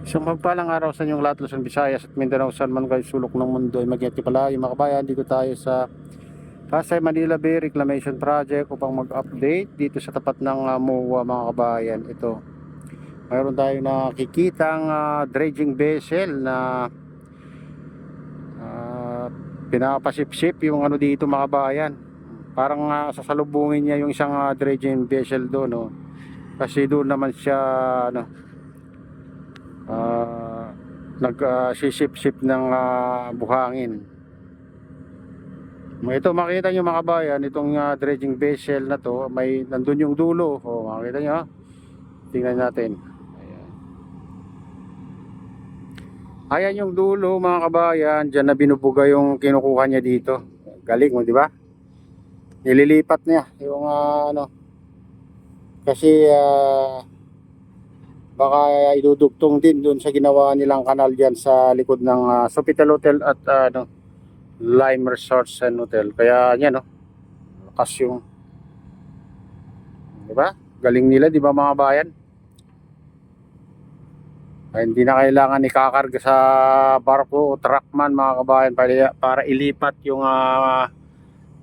Isang magpalang araw sa inyong lahat, Luzon, Visayas at Mindanao, saan man kayo sulok ng mundo ay mag-ingat pala yung mga kabayan. Dito tayo sa Pasay Manila Bay Reclamation Project upang mag-update dito sa tapat ng MOA, mga kabayan. Ito, mayroon tayong nakikitang dredging vessel na pinapasip-sip yung ano dito, mga kabayan. Parang sasalubungin niya yung isang dredging vessel doon, no? Kasi doon naman siya ano, nagsisip-sip ng buhangin. Ito, makita nyo mga kabayan, itong dredging vessel na to, may nandun yung dulo. Makita nyo, tingnan natin. Ayan yung dulo, mga kabayan. Diyan na binubuga yung kinukuha niya dito. Galing mo, di ba? Nililipat niya yung ano, kasi baka idudugtong din dun sa ginawa nilang kanal diyan sa likod ng Sofitel Hotel at ano, Lime Resorts and Hotel. Kaya yan, no, lakas yung, di ba? Galing nila, di ba, mga bayan? Ay, hindi na kailangan ikakarga sa barko o truckman, mga kabayan, para ilipat yung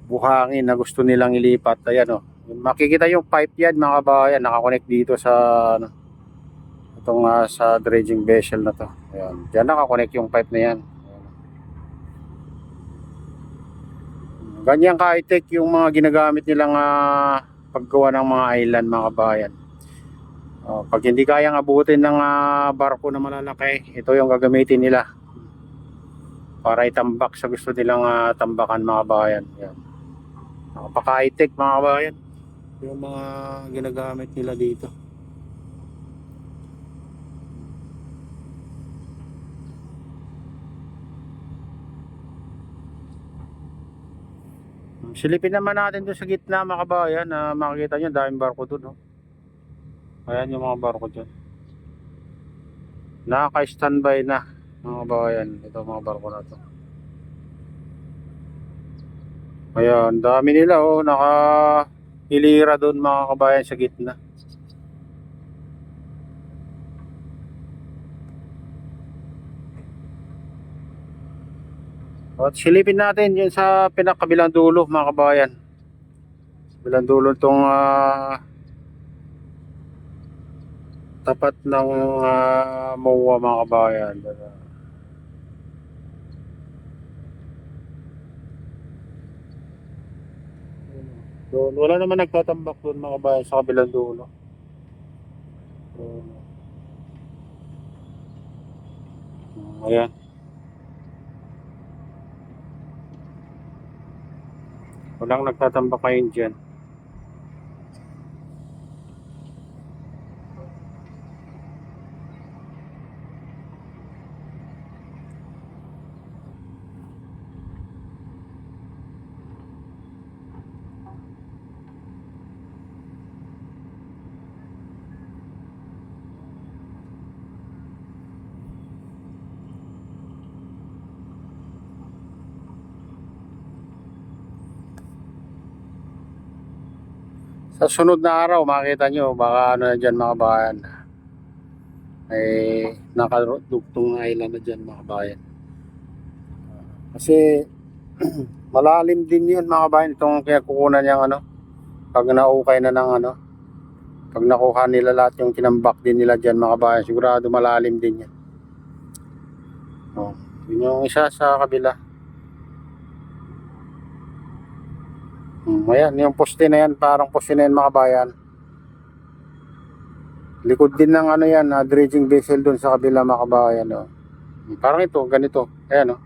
buhangin na gusto nilang ilipat. Ayan, oh. Makikita yung pipe yan, mga kabayan, nakakonect dito sa ano, itong sa dredging vessel na to. Ayan, diyan nakakonect yung pipe na yan. Ganyan ka-high-tech yung mga ginagamit nilang paggawa ng mga island, mga kabayan. Pag hindi kayang abutin ng barko na malalaki, ito yung gagamitin nila para itambak sa gusto nilang tambakan, mga kabayan. Yan. Napaka-high-tech, mga kabayan, yung mga ginagamit nila dito. Silipin naman natin doon sa gitna, mga kabayan, na makikita nyo daming barko doon, no? Ayan yung mga barko dyan, naka-standby na, mga kabayan. Ito mga barko na to. Ayan, dami nila, oh, naka-hilira doon, mga kabayan, sa gitna. At silipin natin yun sa pinakabilang dulo, mga kabayan. Bilang dulo itong tapat ng MOA, mga kabayan. Doon, wala naman nagtatambak doon, mga kabayan, sa kabilang dulo. Ayan. Walang nagtatambak ngayon dyan. Sa sunod na araw, makita nyo, baka ano na dyan, mga kabayan, ay nakadugtong na island na dyan, mga kabayan. Kasi malalim din yun, mga kabayan, itong kaya kukunan niyang ano, pag naukay na ng ano, pag nakuha nila lahat yung tinambak din nila dyan, mga kabayan, sigurado malalim din yan. Yun yung isa sa kabila. Ayan, yung poste na yan, parang poste na yan, mga kabayan. Likod din ng ano yan, dredging vessel dun sa kabila, mga kabayan. Parang ito, ganito. Ayan,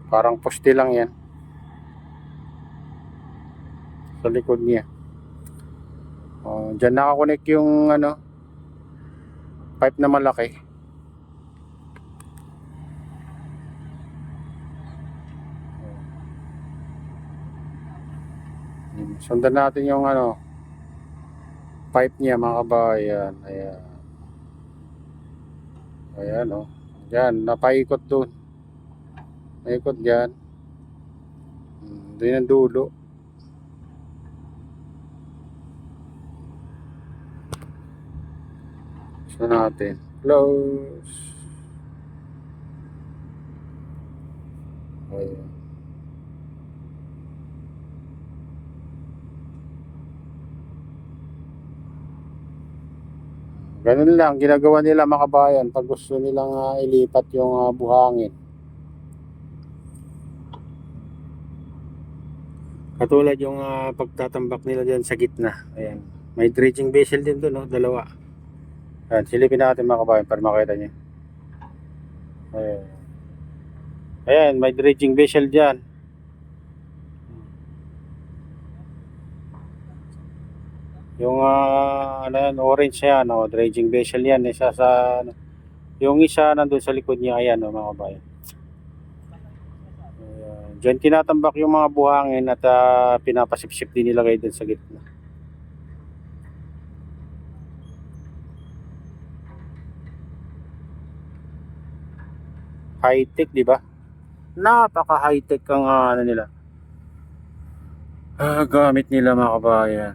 parang poste lang yan sa likod niya. Dyan nakakonect yung ano, pipe na malaki. Sundan natin yung ano, pipe niya, mga kabayan. Ayan. Ayan, dyan, napaikot doon. Naikot dyan. Doon yung dulo. Gusto natin. Close. Ayan. Ganun lang, ginagawa nila mga kabayan pag gusto nilang ilipat yung buhangin. Katulad yung pagtatambak nila dyan sa gitna. Ayan. May dredging vessel din doon, no? Dalawa. Ayan, silipin natin mga kabayan para makita nyo. Ayan. Ayan, may dredging vessel dyan. Yung ano yan, orange yan, oh, dredging vessel yan. Isa sa, yung isa nandun sa likod niya, ayan, oh, mga kabayan. Diyan tinatambak yung mga buhangin at pinapasipsip din nila kayo dun sa gitna. High-tech, di ba? Napaka high-tech ang ano nila. Gamit nila mga kabayan.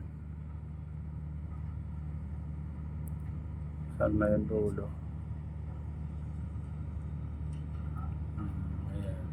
Saan na yung dulo? Ayan.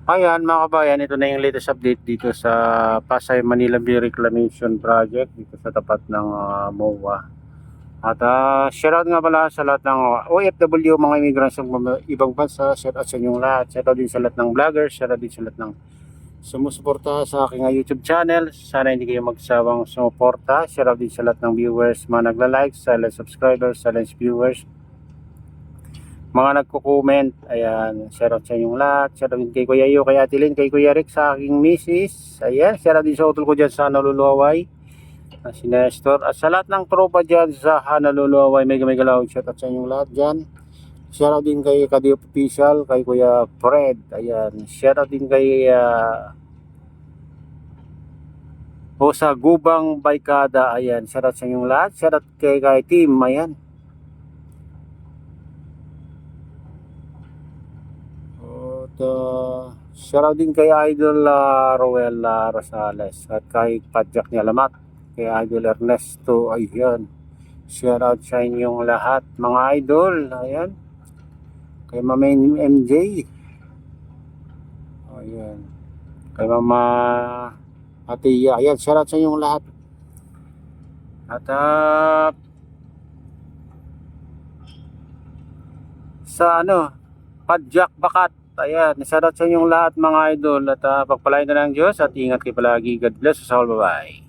Ayan mga kabayan, ito na yung latest update dito sa Pasay Manila Bay Reclamation Project dito sa tapat ng MOA. At shoutout nga pala sa lahat ng OFW, mga immigrants ng ibang bansa. Shoutout sa inyong lahat. Shoutout din sa lahat ng vloggers. Shoutout din sa lahat ng sumusuporta sa aking YouTube channel. Sana hindi kayo magsawang sumuporta. Shoutout din sa lahat ng viewers, mga nagla-like, silent subscribers, silent viewers, mga nagko-comment. Ayan, shoutout sa inyong lahat. Shoutout din kay Kuya Iyo, kay Ate Lynn, kay Kuya Rick, sa aking misis. Ayan, shoutout din sa utol ko dyan sa Naluluway, si Nestor. At sa lahat ng tropa dyan sa Naluluway, mega lawag shoutout sa inyong lahat dyan. Shoutout din kay Kadiop Official, kay Kuya Fred. Ayan, shoutout din kay sa Gubang Baykada. Ayan, shoutout sa inyong lahat. Shoutout kay Team. Ayan. Shoutout din kay Idol Roel Rosales at kay Padjak niya Lamat, kay Idol Ernesto. Ayan, shoutout sa inyong lahat mga idol. Ayan, kay Mama MJ. Ayan, kay Mama Atiya. Ayan, shoutout sa inyong lahat. At sa Padjak Bakat. Ayan, shoutout sa inyong lahat mga idol at pagpalain na ng Diyos at ingat kayo palagi. God bless us all. Bye-bye.